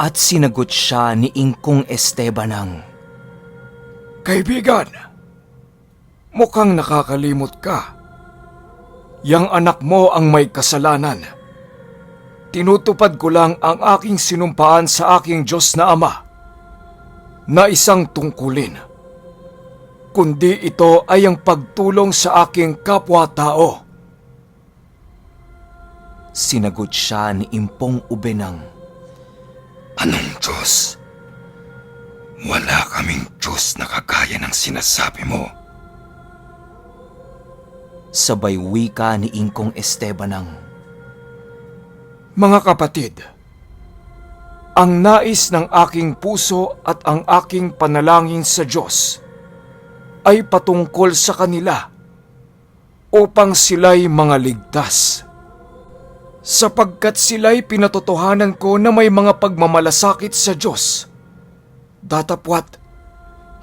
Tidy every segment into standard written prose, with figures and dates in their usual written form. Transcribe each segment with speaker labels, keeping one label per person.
Speaker 1: At sinagot siya ni Ingkong Estebanang,
Speaker 2: Kaibigan, mukhang nakakalimot ka. Yang anak mo ang may kasalanan. Tinutupad ko lang ang aking sinumpaan sa aking Diyos na Ama na isang tungkulin, kundi ito ay ang pagtulong sa aking kapwa-tao.
Speaker 1: Sinagot siya ni Impong Ubenang,
Speaker 3: Anong Diyos? Wala kaming Diyos na kagaya ng sinasabi mo.
Speaker 1: sabay wika ni Ingkong Estebanang,
Speaker 2: Mga kapatid, ang nais ng aking puso at ang aking panalangin sa Diyos ay patungkol sa kanila upang sila'y mga ligtas. Sapagkat sila'y pinatotohanan ko na may mga pagmamalasakit sa Diyos, datapwat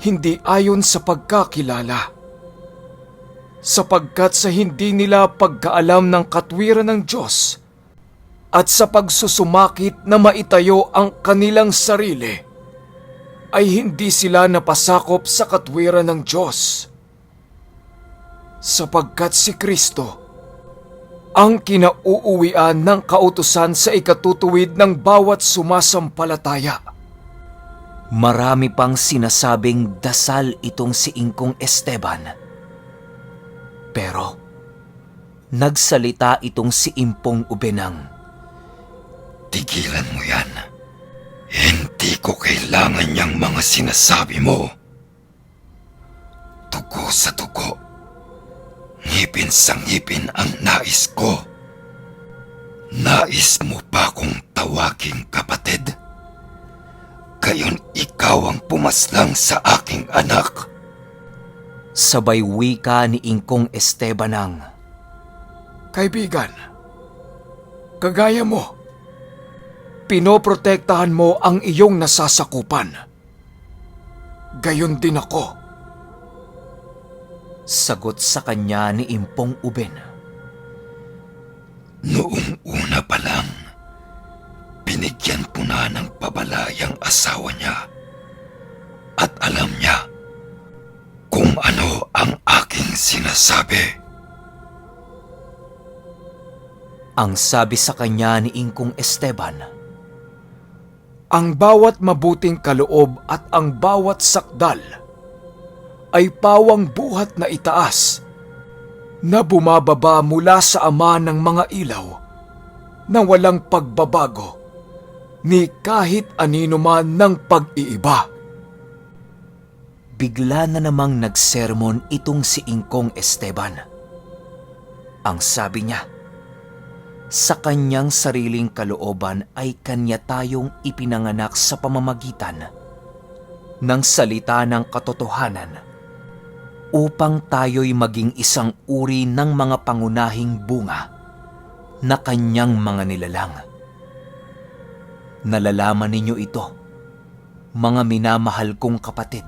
Speaker 2: hindi ayon sa pagkakilala. Sapagkat sa hindi nila pagkaalam ng katwiran ng Diyos at sa pagsusumakit na maitayo ang kanilang sarili, ay hindi sila napasakop sa katwiran ng Diyos. Sapagkat si Kristo ang kinauuwian ng kautusan sa ikatutuwid ng bawat sumasampalataya.
Speaker 1: marami pang sinasabing dasal itong si Ingkong Esteban. Pero, nagsalita itong si Impong Ubenang,
Speaker 3: Tigilan mo yan. Hindi ko kailangan niyang mga sinasabi mo. Dugo sa dugo. Ngipin sa ngipin ang nais ko. Nais mo ba kong tawaging kapatid? Gayon ikaw ang pumaslang sa aking anak.
Speaker 1: sabay wika ni Ingkong Estebanang,
Speaker 2: Kaibigan, kagaya mo, pinoprotektahan mo ang iyong nasasakupan. Gayon din ako.
Speaker 1: sagot sa kanya ni Impong Uben,
Speaker 3: Noong una pa lang, binigyan ko na ng pabalayang asawa niya. At alam niya kung ano ang aking sinasabi.
Speaker 1: ang sabi sa kanya ni Ingkong Esteban,
Speaker 2: Ang bawat mabuting kaloob at ang bawat sakdal ay pawang buhat na itaas na bumababa mula sa Ama ng mga ilaw na walang pagbabago ni kahit anino man ng pag-iiba.
Speaker 1: Bigla na namang nagsermon itong si Ingkong Esteban. Ang sabi niya, sa kanyang sariling kalooban ay kanya tayong ipinanganak sa pamamagitan ng salita ng katotohanan upang tayo'y maging isang uri ng mga pangunahing bunga na kanyang mga nilalang. Nalalaman ninyo ito, mga minamahal kong kapatid.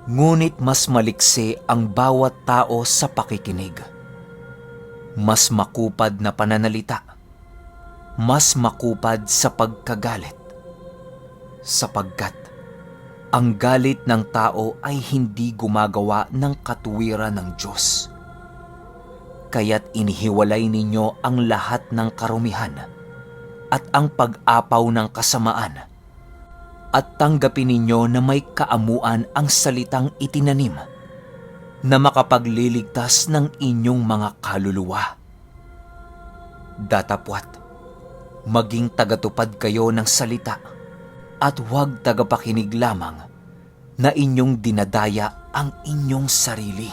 Speaker 1: Ngunit mas maliksi ang bawat tao sa pakikinig. Mas makupad na pananalita, mas makupad sa pagkagalit. Sapagkat ang galit ng tao ay hindi gumagawa ng katuwiran ng Diyos. Kaya't inihiwalay ninyo ang lahat ng karumihan at ang pag-apaw ng kasamaan at tanggapin ninyo na may kaamuan ang salitang itinanim na makapagliligtas ng inyong mga kaluluwa. Datapwat, maging tagatupad kayo ng salita at huwag tagapakinig lamang na inyong dinadaya ang inyong sarili.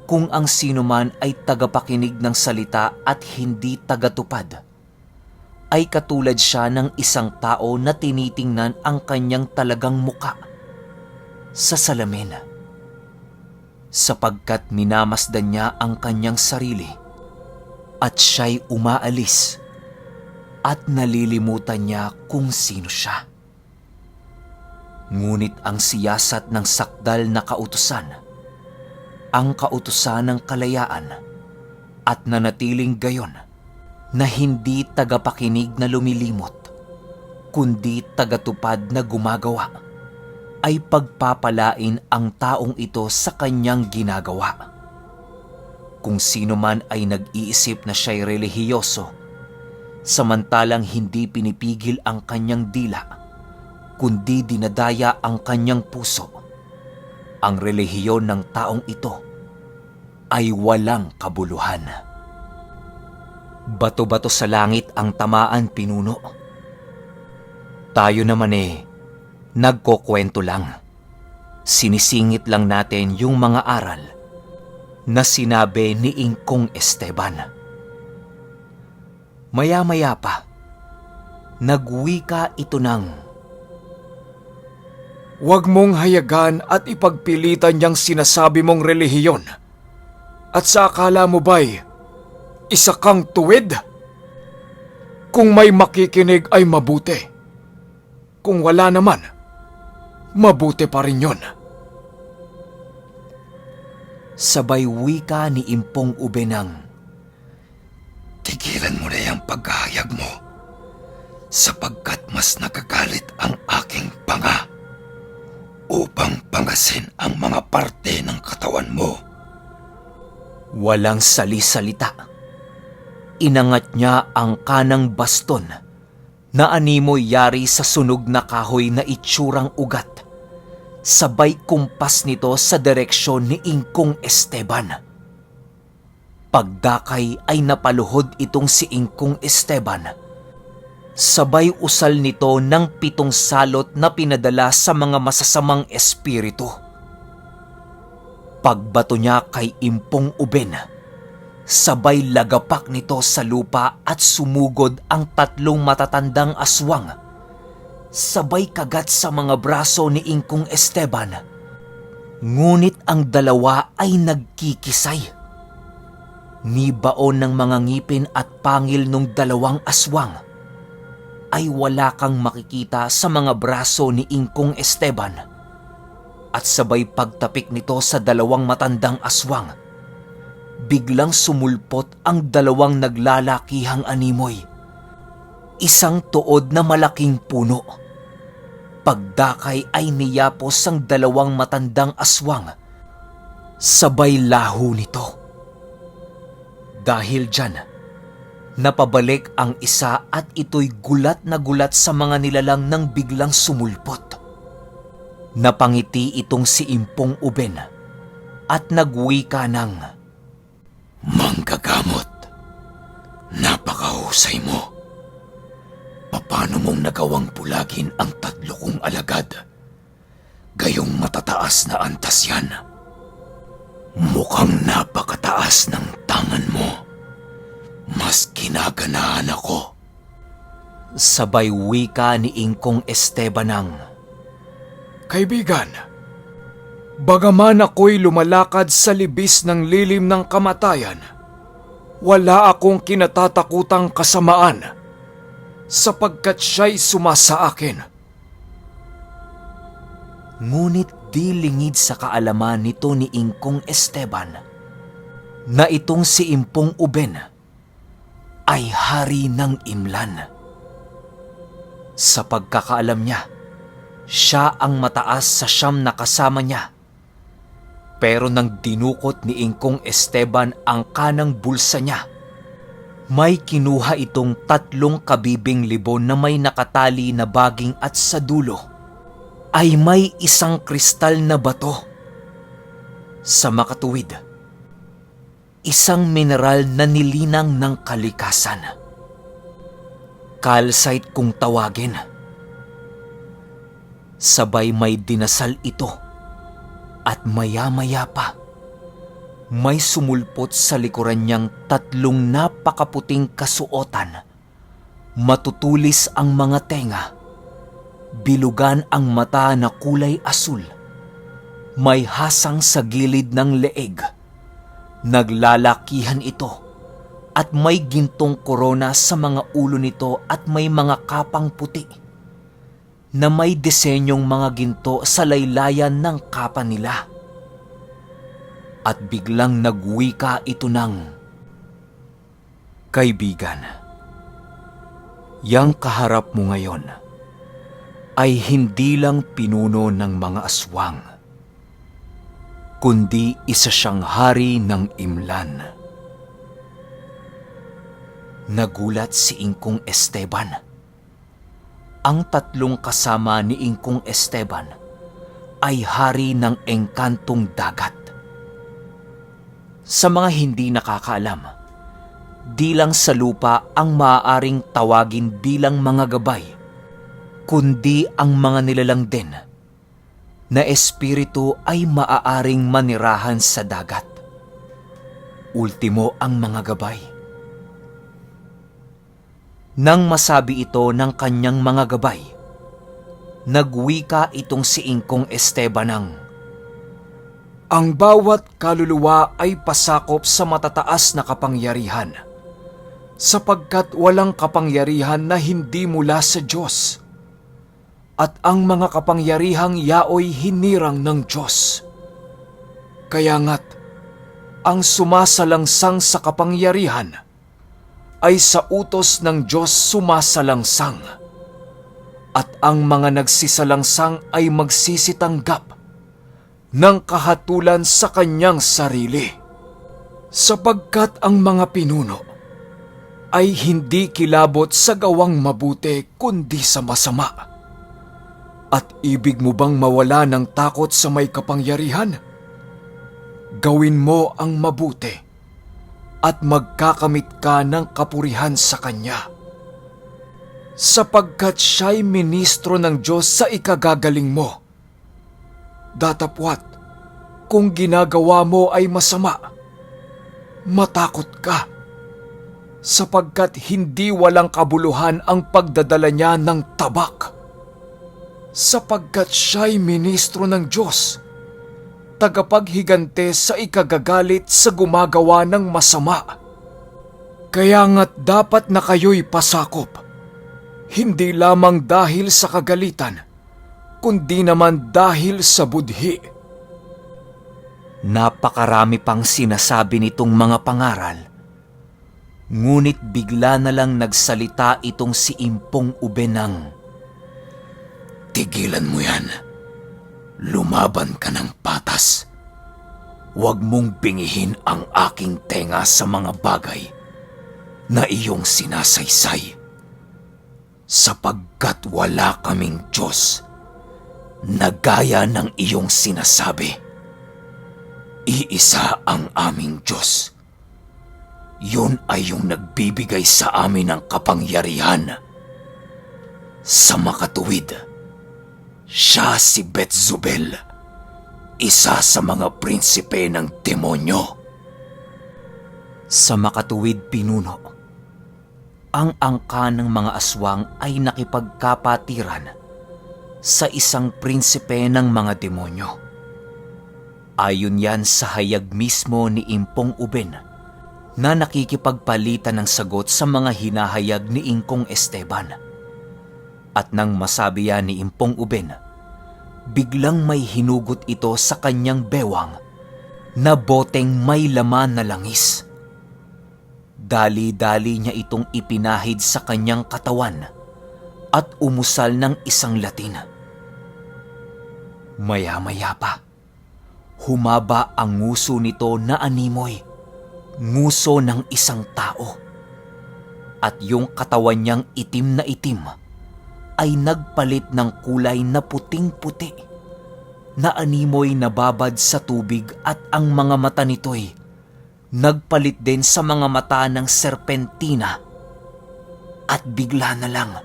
Speaker 1: Kung ang sino man ay tagapakinig ng salita at hindi tagatupad, ay katulad siya ng isang tao na tinitingnan ang kanyang talagang muka sa salamin, sapagkat minamasdan niya ang kanyang sarili at siya'y umaalis at nalilimutan niya kung sino siya. Ngunit ang siyasat ng sakdal na kautusan, ang kautusan ng kalayaan at nanatiling gayon na hindi tagapakinig na lumilimot, kundi tagatupad na gumagawa, ay pagpapalain ang taong ito sa kanyang ginagawa. Kung sino man ay nag-iisip na siya'y relihiyoso, samantalang hindi pinipigil ang kanyang dila, kundi dinadaya ang kanyang puso, ang relihiyon ng taong ito ay walang kabuluhan. Bato-bato sa langit ang tamaan, pinuno. Tayo naman nagkokwento lang. Sinisingit lang natin yung mga aral na sinabi ni Ingkong Esteban. Maya-maya pa, nagwika ito ng,
Speaker 2: Huwag mong hayagan at ipagpilitan niyang sinasabi mong relihiyon. At sa akala mo ba'y isa kang tuwid? Kung may makikinig ay mabuti. Kung wala naman, mabuti pa rin yun.
Speaker 1: sabay wika ni Impong Ubenang.
Speaker 3: Tigilan mo na yung paghahayag mo, sapagkat mas nagagalit ang aking panga upang pangasin ang mga parte ng katawan mo.
Speaker 1: Walang sali-salita. Inangat niya ang kanang baston na animoy yari sa sunog na kahoy na itsurang ugat. Sabay kumpas nito sa direksyon ni Ingkong Esteban. Pagdakay ay napaluhod itong si Ingkong Esteban. Sabay usal nito ng 7 salot na pinadala sa mga masasamang espiritu. Pagbato niya kay Impong Uben, sabay lagapak nito sa lupa at sumugod ang 3 matatandang aswang. Sabay kagat sa mga braso ni Ingkong Esteban. Ngunit ang 2 ay nagkikisay. Nibaon ng mga ngipin at pangil nung 2 aswang ay wala kang makikita sa mga braso ni Ingkong Esteban. At sabay pagtapik nito sa 2 matandang aswang, biglang sumulpot ang 2 naglalakihang animoy. Isang tuod na malaking puno. Pagdakay ay niyapos ang 2 matandang aswang. Sabay laho nito. Dahil dyan, napabalik ang isa at ito'y gulat na gulat sa mga nilalang nang biglang sumulpot. Napangiti itong si Impong Uben at nagwika ng,
Speaker 3: Manggagamot, napakahusay mo. Paano mong nagawang pulagin ang 3 kong alagad? Gayong matataas na antas yan. Mukhang napakataas ng tangan mo. Mas kinaganahan ako.
Speaker 1: sabay wika ni Ingkong Esteban ng,
Speaker 2: Kaibigan, bagaman ako'y lumalakad sa libis ng lilim ng kamatayan, wala akong kinatatakutang kasamaan sapagkat siya'y sumasa akin.
Speaker 1: Ngunit di lingid sa kaalaman nito ni Ingkong Esteban na itong si Impong Uben ay hari ng Imlan. Sa pagkakaalam niya, siya ang mataas sa 9 na kasama niya. Pero nang dinukot ni Ingkong Esteban ang kanang bulsa niya, may kinuha itong 3 kabibing libon na may nakatali na baging at sa dulo ay may isang kristal na bato. Sa makatuwid, isang mineral na nilinang ng kalikasan. Calcite kung tawagin. Sabay may dinasal ito at maya-maya pa, may sumulpot sa likuran niyang 3 napakaputing kasuotan. Matutulis ang mga tenga, bilugan ang mata na kulay asul, may hasang sa gilid ng leeg, naglalakihan ito at may gintong korona sa mga ulo nito at may mga kapang puti na may disenyong mga ginto sa laylayan ng kapa nila. At biglang nagwika ito ng, Kaibigan, yang kaharap mo ngayon ay hindi lang pinuno ng mga aswang, kundi isa siyang hari ng Imlan. Nagulat si Ingkong Esteban. Ang tatlong kasama ni Ingkong Esteban ay hari ng engkantong dagat. Sa mga hindi nakakaalam, di lang sa lupa ang maaaring tawagin bilang mga gabay, kundi ang mga nilalang din na espiritu ay maaaring manirahan sa dagat. Ultimo ang mga gabay. Nang masabi ito ng kanyang mga gabay, nagwika itong si Ingkong Esteban ng,
Speaker 2: ang bawat kaluluwa ay pasakop sa matataas na kapangyarihan, sapagkat walang kapangyarihan na hindi mula sa Diyos, at ang mga kapangyarihang yaoy hinirang ng Diyos. Kaya nga't, ang sumasalangsang sa kapangyarihan ay sa utos ng Diyos sumasalangsang, at ang mga nagsisalangsang ay magsisitanggap ng kahatulan sa kanyang sarili, sapagkat ang mga pinuno ay hindi kilabot sa gawang mabuti kundi sa masama. At ibig mo bang mawala ng takot sa may kapangyarihan? Gawin mo ang mabuti at magkakamit ka ng kapurihan sa Kanya, sapagkat siya'y ministro ng Diyos sa ikagagaling mo. Datapwat, kung ginagawa mo ay masama, matakot ka, sapagkat hindi walang kabuluhan ang pagdadala niya ng tabak, sapagkat siya'y ministro ng Diyos, tagapaghigante sa ikagagalit sa gumagawa ng masama. Kaya nga't dapat na kayo'y pasakop, hindi lamang dahil sa kagalitan, kundi naman dahil sa budhi.
Speaker 1: Napakarami pang sinasabi nitong mga pangaral, ngunit bigla na lang nagsalita itong si Impong Ubenang,
Speaker 3: Tigilan mo yan. Lumaban ka ng patas. Huwag mong bingihin ang aking tenga sa mga bagay na iyong sinasaysay, sapagkat wala kaming Diyos na gaya ng iyong sinasabi. Iisa ang aming Diyos. Yun ay yung nagbibigay sa amin ng kapangyarihan. Sa makatuwid, siya si Betzubel, isa sa mga prinsipe ng demonyo.
Speaker 1: Sa makatuwid pinuno, ang angka ng mga aswang ay nakipagkapatiran sa isang prinsipe ng mga demonyo. Ayon yan sa hayag mismo ni Impong Uben na nakikipagpalitan ng sagot sa mga hinahayag ni Ingkong Esteban. At nang masabi yan ni Impong Uben, biglang may hinugot ito sa kanyang bewang na boteng may laman na langis. Dali-dali niya itong ipinahid sa kanyang katawan at umusal ng isang latin. Maya-maya pa, humaba ang nguso nito na animoy, nguso ng isang tao. At yung katawan niyang itim na itim ay nagpalit ng kulay na puting-puti, na animoy nababad sa tubig, at ang mga mata nito'y nagpalit din sa mga mata ng serpentina. At bigla na lang,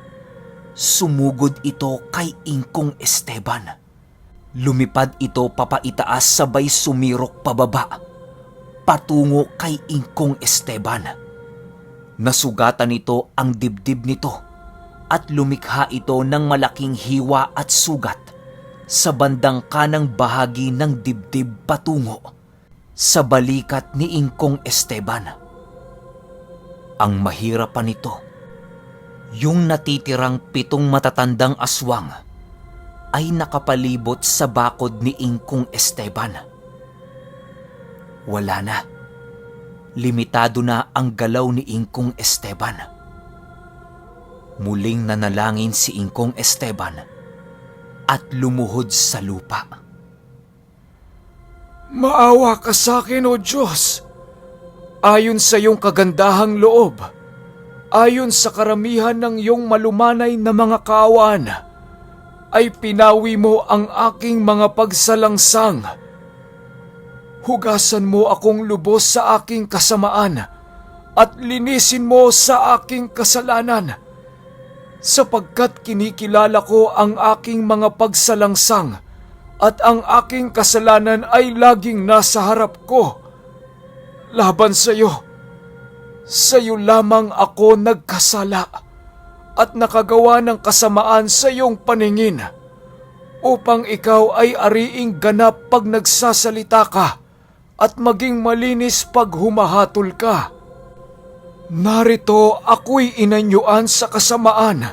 Speaker 1: sumugod ito kay Ingkong Esteban. Lumipad ito papaitaas sabay sumirok pababa, patungo kay Ingkong Esteban. Nasugatan nito ang dibdib nito at lumikha ito ng malaking hiwa at sugat sa bandang kanang bahagi ng dibdib patungo sa balikat ni Ingkong Esteban. Ang mahirap pa nito, yung natitirang 7 matatandang aswang ay nakapalibot sa bakod ni Ingkong Esteban. Wala na. Limitado na ang galaw ni Ingkong Esteban. Muling nanalangin si Ingkong Esteban at lumuhod sa lupa.
Speaker 2: Maawa ka sa akin, O Diyos. Ayon sa iyong kagandahang loob, ayon sa karamihan ng iyong malumanay na mga kaawaan, ay pinawi mo ang aking mga pagsalangsang. Hugasan mo akong lubos sa aking kasamaan at linisin mo sa aking kasalanan, sapagkat kinikilala ko ang aking mga pagsalangsang at ang aking kasalanan ay laging nasa harap ko. Laban sa iyo lamang ako nagkasala at nakagawa ng kasamaan sa iyong paningin, upang ikaw ay ariing ganap pag nagsasalita ka at maging malinis pag humahatol ka. Narito ako'y inanyuan sa kasamaan,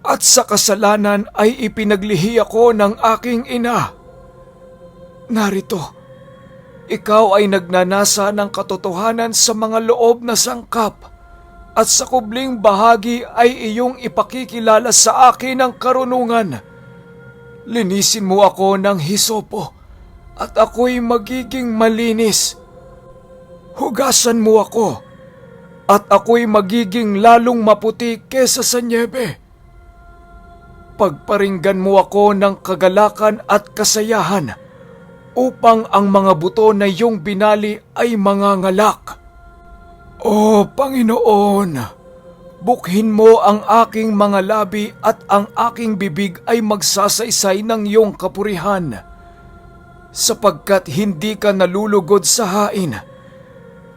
Speaker 2: at sa kasalanan ay ipinaglihi ako ng aking ina. Narito, ikaw ay nagnanasa ng katotohanan sa mga loob na sangkap, at sa kubling bahagi ay iyong ipakikilala sa akin ang karunungan. Linisin mo ako ng hisopo, at ako'y magiging malinis. Hugasan mo ako, at ako'y magiging lalong maputi kesa sa nyebe. Pagparinggan mo ako ng kagalakan at kasayahan, upang ang mga buto na iyong binali ay mangangalak. O Panginoon, bukhin mo ang aking mga labi at ang aking bibig ay magsasaysay ng iyong kapurihan, sapagkat hindi ka nalulugod sa hain,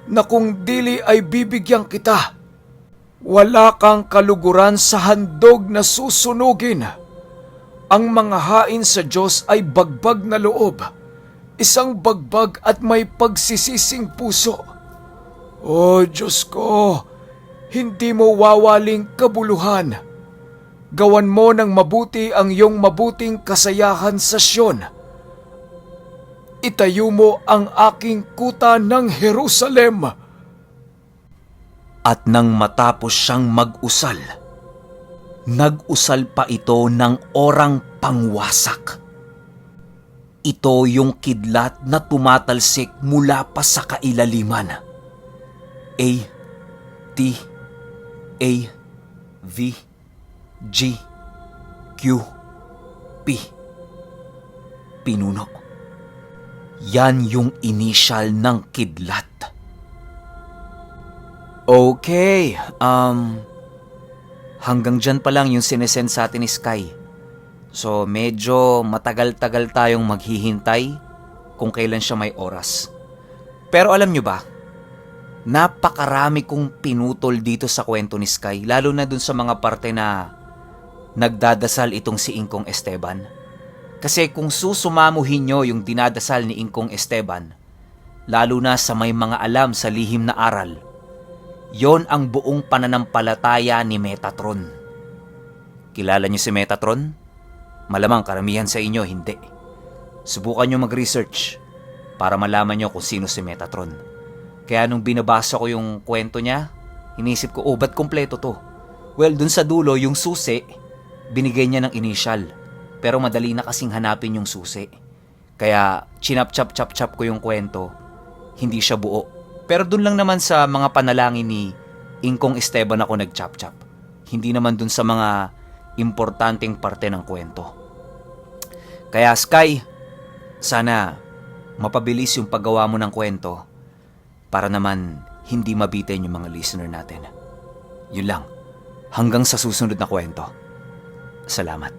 Speaker 2: na kung dili ay bibigyan kita. Wala kang kaluguran sa handog na susunugin. Ang mga hain sa Diyos ay bagbag na loob, isang bagbag at may pagsisising puso. O Diyos ko, hindi mo wawaling kabuluhan. Gawan mo ng mabuti ang iyong mabuting kasayahan sa Siyon. Itayo mo ang aking kuta ng Jerusalem.
Speaker 1: At nang matapos siyang mag-usal, nag-usal pa ito ng orang pangwasak. Ito yung kidlat na tumatalsik mula pa sa kailaliman. A, T, A, V, G, Q, P. Pinuno. Yan yung initial ng kidlat. Okay, hanggang dyan pa lang yung sinesend sa atin ni Sky. So medyo matagal-tagal tayong maghihintay kung kailan siya may oras. Pero alam nyo ba, napakarami kong pinutol dito sa kwento ni Sky, lalo na dun sa mga parte na nagdadasal itong si Ingkong Esteban. Kasi kung susumamuhin nyo yung dinadasal ni Ingkong Esteban, lalo na sa may mga alam sa lihim na aral, yon ang buong pananampalataya ni Metatron. Kilala niyo si Metatron? Malamang karamihan sa inyo hindi. Subukan niyo mag-research para malaman niyo kung sino si Metatron. Kaya nung binabasa ko yung kwento niya, inisip ko, ba't kompleto to? Well, dun sa dulo, yung susi, binigay niya ng initial. Pero madali na kasing hanapin yung susi. Kaya chinap-chap-chap-chap ko yung kwento, hindi siya buo. Pero dun lang naman sa mga panalangin ni Ingkong Esteban ako nag-chap-chap. Hindi naman dun sa mga importanteng parte ng kwento. Kaya Sky, sana mapabilis yung paggawa mo ng kwento para naman hindi mabitin yung mga listener natin. Yun lang. Hanggang sa susunod na kwento. Salamat.